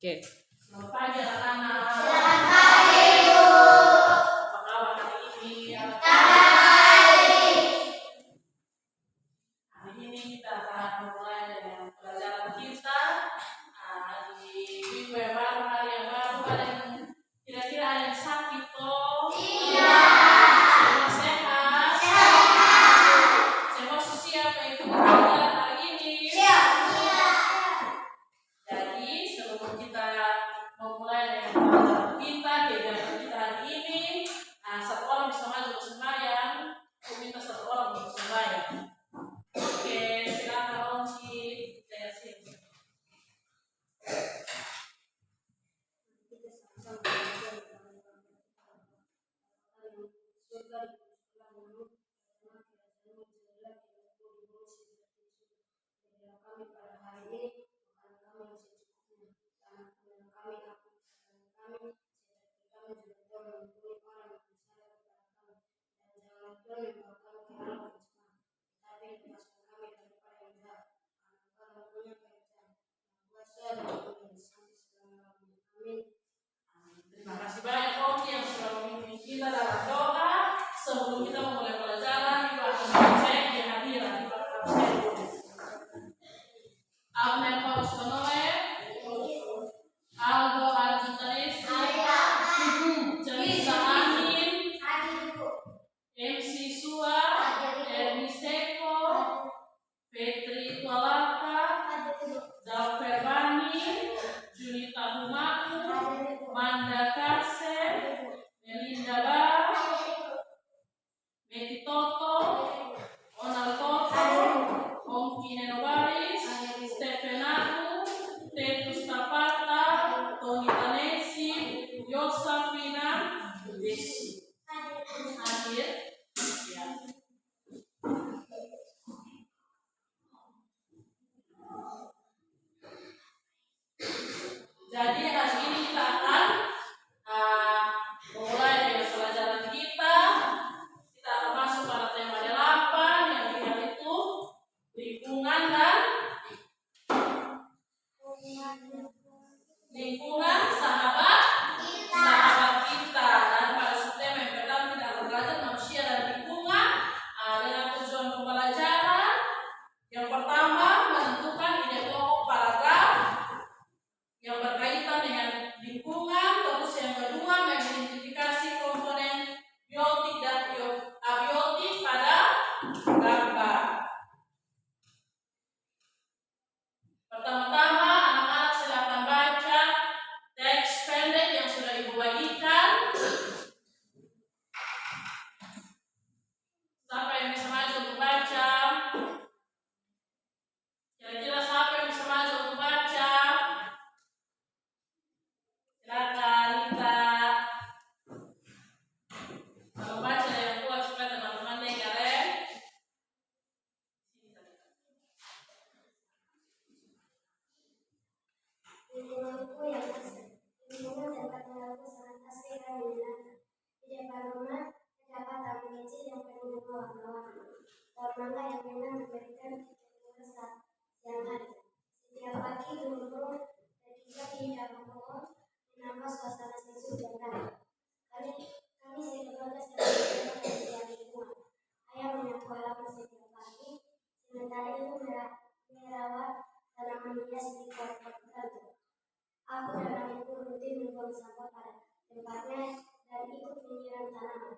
Oke. Selamat pagi anak-anak. Selamat pagi, Bu. Apa kabar hari ini? Baik. Hari ini kita akan memulai dengan pelajaran kita di minggu yang baru, hari yang baru. Ada yang kira-kira ada yang sakit toh? Tidak. Semua sehat? Sehat. Semua siap mengikuti pelajaran hari ini? Siap. Jadi sebelum kita memulai dengan pelajaran kita, kegiatan kita hari ini, satu orang bisa maju bersembahyang. Aku minta satu orang untuk bersembahyang. Oke, silakan Onci. Saya sini. Terima kasih banyak Onci yang sudah memimpin kita dalam doa. Sebelum kita memulai pelajaran, kita akan mengecek kehadiran di absen. Abner Paulus Manoe, Aldo Arjitanesi, Celisa Amin, MC Sua, Erni Seko, Petri Tualaka, Zalfer Bani, Junita Humaku, Manda Kase, Melinda Bar, Meti Toto, Onal Toto, Ongki Nenobaris, Stephen Aku, Tetus Tapata, Tony Tanesi, Yosafina, Desi. Hadir. Ya. Jadi hari ini kita akan memulai dengan pelajaran kita. Kita akan masuk pada tema 8 yang kita itu lingkungan dan sahabat kita. Dan pada tema yang pertama kita akan belajar manusia dan lingkungan dengan tujuan pembelajaran. Yang pertama, menentukan ide pokok paragraf yang berkaitan dengan lingkungan. Terus yang kedua, mengidentifikasi komponen biotik dan abiotik pada gambar. Pertama-tama, anak-anak silakan baca teks pendek yang sudah Ibu bagikan. Siapa yang bisa maju untuk baca? Kira-kira siapa yang bisa maju untuk baca? Silakan, Lita. Kalau baca yang kuat supaya teman-teman dengar ya. Lingkunganku yang asli. Lingkungan tempat tinggalku sangat asli dan menyenangkan. Di depan rumah terdapat taman kecil yang penuh dengan warna-warni. Pohon mangga yang memang memberikan tekstur saat siang hari. Setiap pagi burung-burung berkicau di dalam pohon menambah suasana sejuk dan damai. Kami sekeluarga sedang menjaga kebersihan lingkungan. Ayah menyapu halaman setiap pagi, sementara ibu merawat tanaman hias di pot-pot tertentu. Aku dan adikku rutin membuang sampah pada tempatnya dan ikut menyiram tanaman.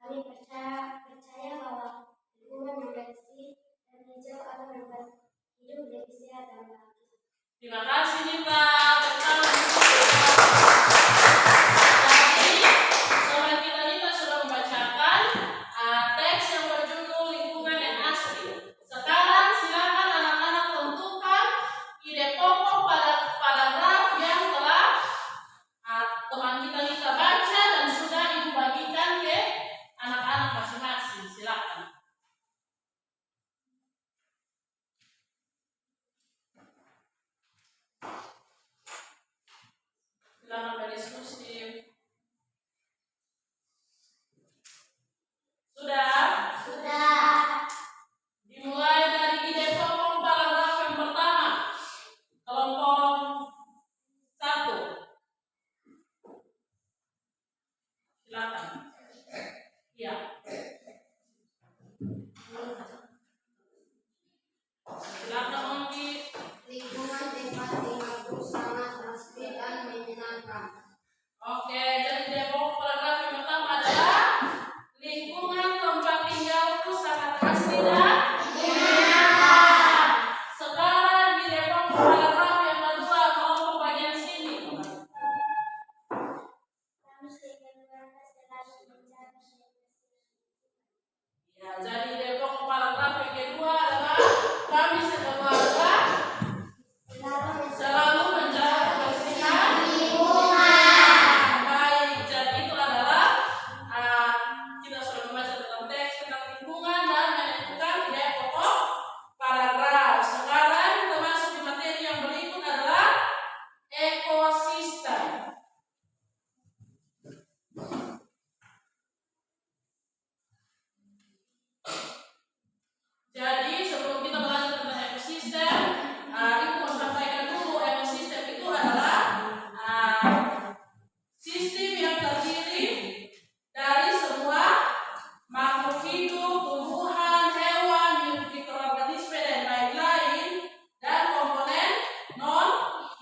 Kami percaya bahwa lingkungan yang bersih dan hijau akan membuat hidup lebih sehat dan bahagia. Terima kasih Nita. Jadi, sobat kita Nita sudah membacakan teks yang berjudul lingkungan yang asli. Sekarang silakan anak-anak tentukan ide pokok pada paragraf yang telah teman kita Nita baca dan sudah Ibu bagikan ke anak-anak masing-masing. Silakan. Oke, jadi demo paragraf yang pertama adalah lingkungan tempat tinggalku sangat khas tidak? Sekarang di demo paragraf yang kedua, kelompok bagian sini. Kami sebagai keluarga selalu menjaga Ya, jadi demo paragraf yang kedua adalah kami sekeluarga selalu menjaga kebersihan lingkungan. Baik, jadi itu adalah kita sudah membaca tentang teks tentang lingkungan dan menentukan ide pokok paragraf. Sekarang kita masuk di materi yang berikut adalah ekosistem. Jadi sebelum kita belajar tentang ekosistem, ibu mau sampaikan dulu ekosistem itu adalah sistem yang terdiri dari semua makhluk hidup, tumbuhan, hewan, mikroorganisme dan lain-lain, dan komponen non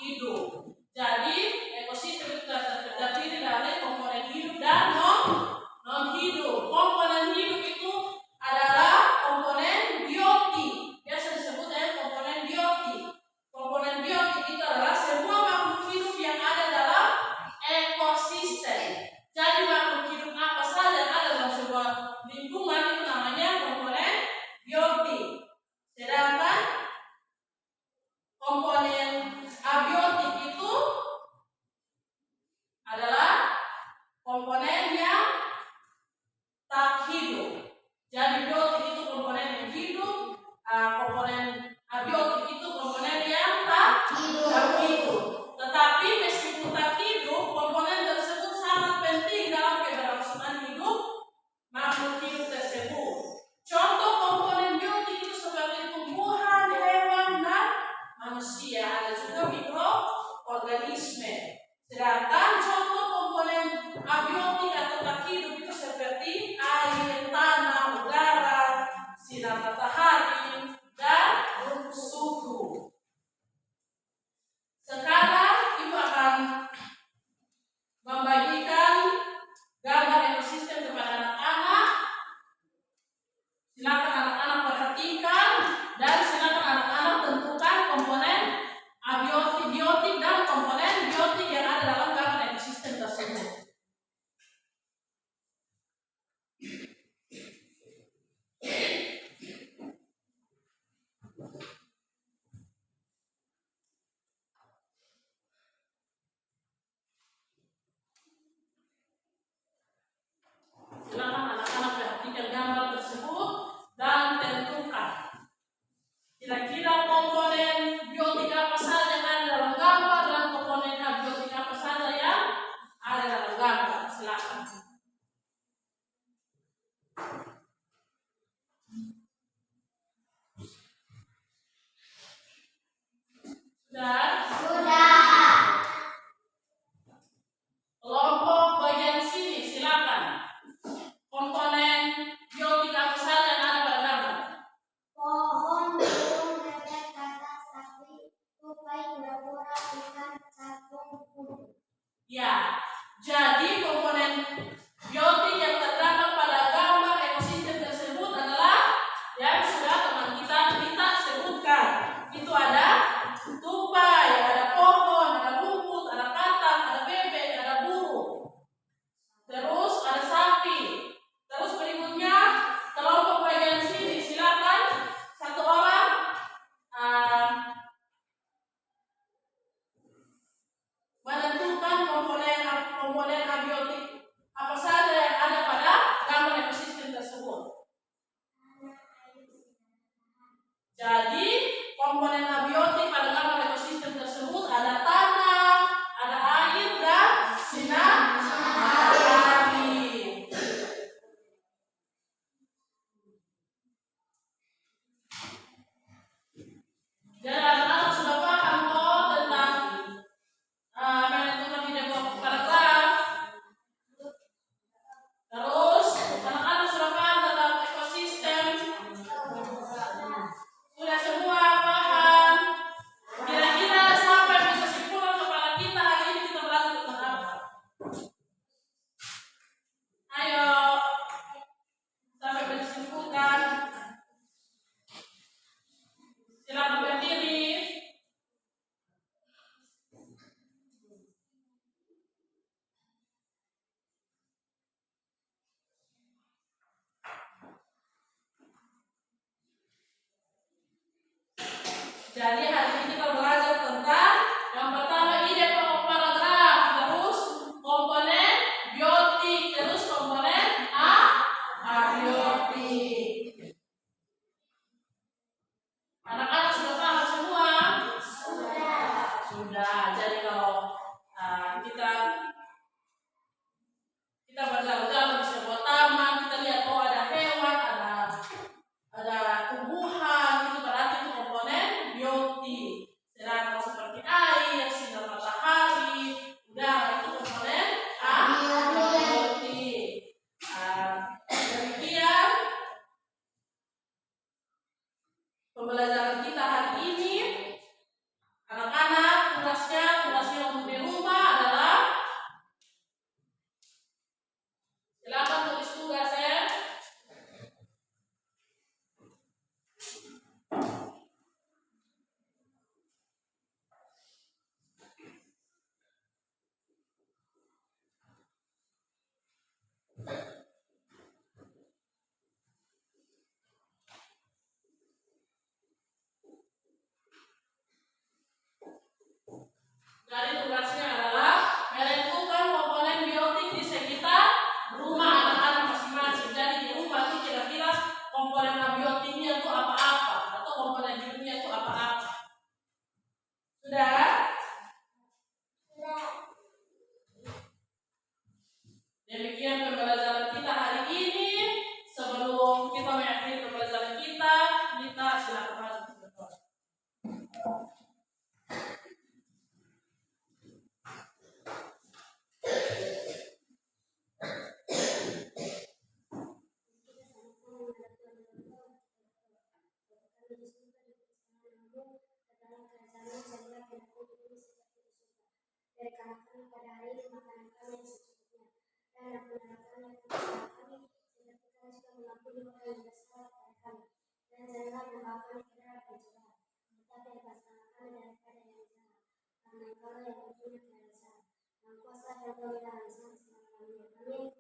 hidup. Jadi ekosistem itu terdiri dari komponen hidup dan non hidup. Komponen hidup itu adalah komponen biotik, biasa disebut dengan komponen biotik. Komponen biotik itu adalah semua makhluk hidup yang ada dalam ekosistem. Jadi makhluk hidup apa saja yang ada dalam sebuah lingkungan itu namanya komponen biotik. Sedangkan komponen abiotik itu adalah komponen yang tak hidup. Jadi biotik itu komponen yang hidup, komponen abiotik itu komponen yang tak hidup. Tetapi meskipun tak hidup, komponen tersebut sangat penting dalam keberlangsungan hidup makhluk hidup tersebut. Contoh komponen biotik itu seperti tumbuhan, hewan, dan manusia. Ada juga mikroorganisme. Sedangkan contoh komponen abiotik atau tak hidup itu seperti air, tanah, udara, sinar matahari, dan suhu. Sekarang ibu akan membagikan gambar ekosistem kepada anak-anak. Silakan anak-anak perhatikan dan silakan anak-anak tentukan komponen abiotik dan komponen biotik yang ada dalam gambar ekosistem tersebut. Silakan anak-anak perhatikan gambar tersebut dan tentukan kira-kira komponen biotik apa saja yang ada dalam gambar dan komponen abiotik apa saja yang ada dalam gambar. Silakan. Sudah? Kelompok bagian sini, silakan. Komponen biotik apa saja yang ada pada gambar? pohon, burung, bebek, katak, sapi, tupai, kura-kura, ikan, capung, burung. Ya, jadi komponen biotik yang terdapat pada gambar ekosistem tersebut adalah yang sudah teman kita sebutkan. Itu ada tupai, ada pohon, ada rumput, ada katak, ada bebek, ada burung. Terus ada sapi. Terus berikutnya kelompok bagian sini, silakan satu orang menentukan komponen abiotik apa Jadi hari ini kita belajar tentang yang pertama ide pokok paragraf, terus komponen biotik, terus komponen abiotik. Anak-anak sudah paham semua? Sudah. Jadi kalau kita berjalan-jalan di sebuah taman, kita lihat ada hewan, ada tumbuhan, itu berarti itu komponen biotik. Sedangkan seperti air, sinar matahari, udara itu komponen abiotik. Demikian pembelajaran kita hari ini. Anak-anak, tugasnya untuk di rumah adalah silakan tulis tugas ya. Jadi tugasnya adalah menentukan komponen biotik di sekitar rumah anak-anak masing-masing. Jadi di rumah itu kira-kira komponen abiotiknya itu apa-apa atau komponen biotiknya itu apa-apa. Sudah? Demikian pembelajaran kita hari ini. Sebelum kita mengakhiri pembelajaran kita silakan masuk ke kelas. Berkatakan pada hari ini makanan kami yang secukupnya dan menerapkan yang bersama kami seperti kami sudah mengampuni orang yang bersalah pada kami dan janganlah membawa kami ke dalam pencobaan tetapi lepaskanlah kami daripada yang jahat karena Engkau yang mempunyai kerajaan dan kuasa dan kemuliaan sampai selama-lamanya. Amin.